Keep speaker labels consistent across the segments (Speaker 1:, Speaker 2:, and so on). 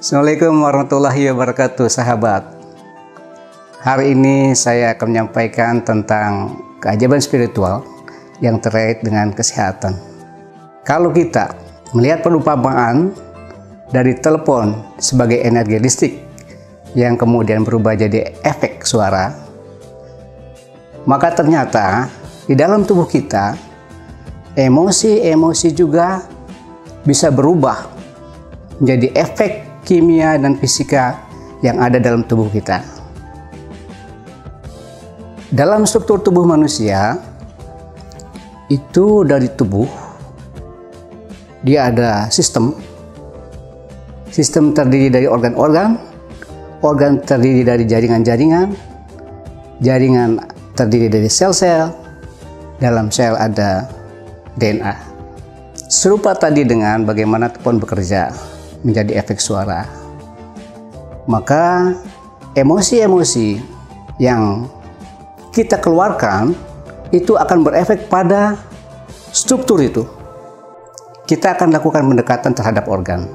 Speaker 1: Assalamualaikum warahmatullahi wabarakatuh, sahabat. Hari ini saya akan menyampaikan tentang keajaiban spiritual yang terkait dengan kesehatan. Kalau kita melihat perumpamaan dari telepon sebagai energi listrik yang kemudian berubah jadi efek suara, maka ternyata di dalam tubuh kita emosi-emosi juga bisa berubah menjadi efek kimia dan fisika yang ada dalam tubuh kita. Dalam struktur tubuh manusia itu, dari tubuh dia ada sistem terdiri dari organ-organ, organ terdiri dari jaringan-jaringan, jaringan terdiri dari sel-sel, dalam sel ada DNA. Serupa tadi dengan bagaimana telepon bekerja menjadi efek suara, maka emosi-emosi yang kita keluarkan itu akan berefek pada struktur itu. Kita akan lakukan pendekatan terhadap organ.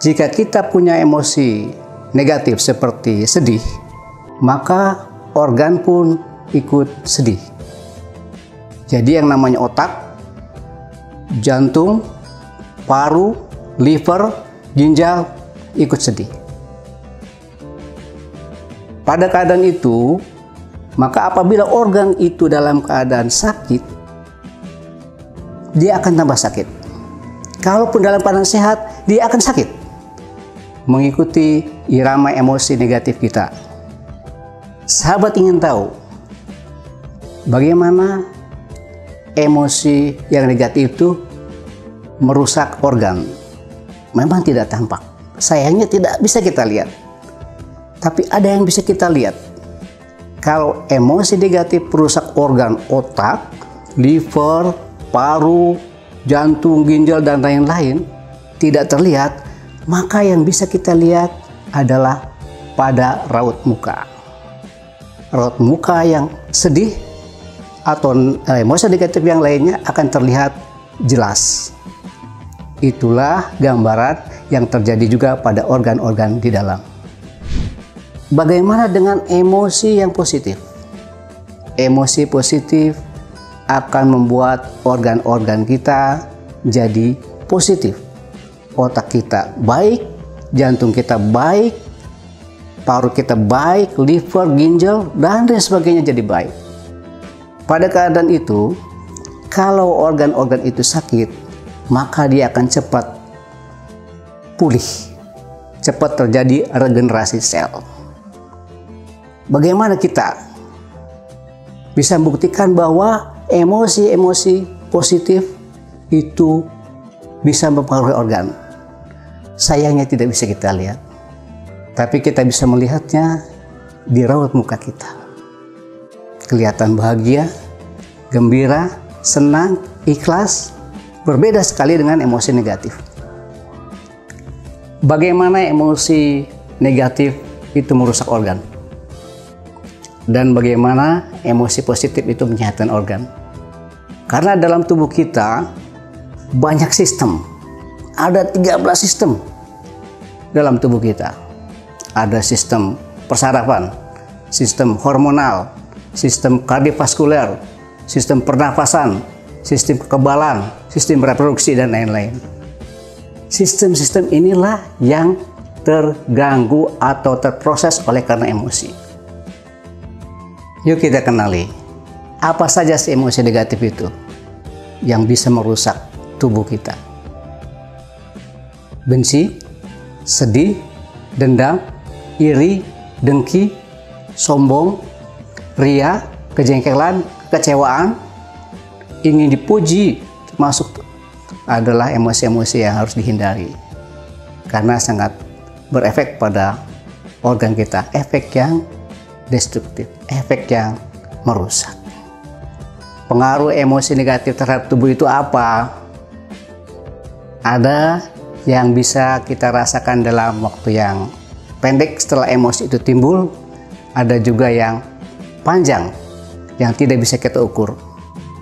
Speaker 1: Jika kita punya emosi negatif seperti sedih, maka organ pun ikut sedih. Jadi yang namanya otak, jantung, paru, liver, ginjal ikut sedih. Pada keadaan itu, maka apabila organ itu dalam keadaan sakit, dia akan tambah sakit. Kalaupun dalam keadaan sehat, dia akan sakit, mengikuti irama emosi negatif kita. Sahabat ingin tahu bagaimana emosi yang negatif itu merusak organ? Memang tidak tampak, sayangnya tidak bisa kita lihat. Tapi ada yang bisa kita lihat. Kalau emosi negatif merusak organ otak, liver, paru, jantung, ginjal, dan lain-lain, tidak terlihat, maka yang bisa kita lihat adalah pada raut muka. Raut muka yang sedih atau emosi negatif yang lainnya akan terlihat jelas. Itulah gambaran yang terjadi juga pada organ-organ di dalam. Bagaimana dengan emosi yang positif? Emosi positif akan membuat organ-organ kita jadi positif. Otak kita baik, jantung kita baik, paru kita baik, liver, ginjal, dan lain sebagainya jadi baik. Pada keadaan itu, kalau organ-organ itu sakit, maka dia akan cepat pulih, cepat terjadi regenerasi sel. Bagaimana kita bisa membuktikan bahwa emosi-emosi positif itu bisa mempengaruhi organ? Sayangnya tidak bisa kita lihat, tapi kita bisa melihatnya di raut muka kita. Kelihatan bahagia, gembira, senang, ikhlas, berbeda sekali dengan emosi negatif. Bagaimana emosi negatif itu merusak organ? Dan bagaimana emosi positif itu menyehatkan organ? Karena dalam tubuh kita banyak sistem. Ada 13 sistem dalam tubuh kita. Ada sistem persarafan, sistem hormonal, sistem kardiovaskuler, sistem pernafasan, sistem kekebalan, sistem reproduksi, dan lain-lain. Sistem-sistem inilah yang terganggu atau terproses oleh karena emosi. Yuk kita kenali, apa saja sih emosi negatif itu yang bisa merusak tubuh kita? Benci, sedih, dendam, iri, dengki, sombong, ria, kejengkelan, kekecewaan, ingin dipuji, termasuk adalah emosi-emosi yang harus dihindari karena sangat berefek pada organ kita, efek yang destruktif, efek yang merusak. Pengaruh emosi negatif terhadap tubuh itu apa? Ada yang bisa kita rasakan dalam waktu yang pendek setelah emosi itu timbul, ada juga yang panjang yang tidak bisa kita ukur.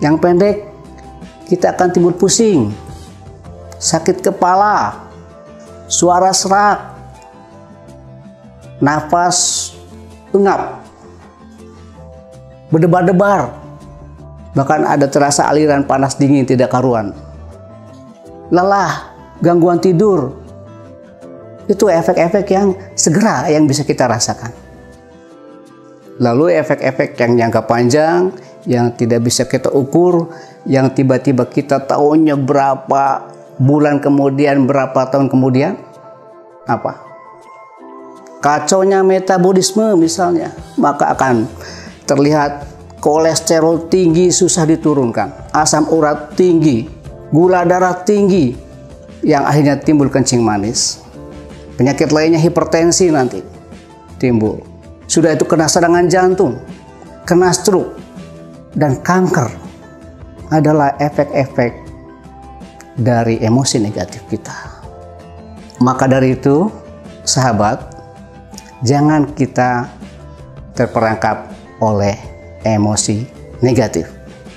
Speaker 1: Yang pendek, kita akan timbul pusing, sakit kepala, suara serak, nafas engap, berdebar-debar, bahkan ada terasa aliran panas dingin tidak karuan, lelah, gangguan tidur. Itu efek-efek yang segera yang bisa kita rasakan. Lalu efek-efek yang jangka panjang, yang tidak bisa kita ukur, yang tiba-tiba kita tahunya berapa bulan kemudian, berapa tahun kemudian, apa? Kacaunya metabolisme misalnya, maka akan terlihat kolesterol tinggi susah diturunkan, asam urat tinggi, gula darah tinggi, yang akhirnya timbul kencing manis. Penyakit lainnya hipertensi nanti timbul. Sudah itu kena serangan jantung, kena stroke, dan kanker adalah efek-efek dari emosi negatif kita. Maka dari itu, sahabat, jangan kita terperangkap oleh emosi negatif.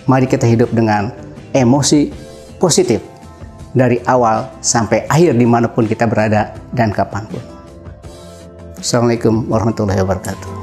Speaker 1: Mari kita hidup dengan emosi positif dari awal sampai akhir dimanapun kita berada dan kapanpun. Assalamualaikum warahmatullahi wabarakatuh.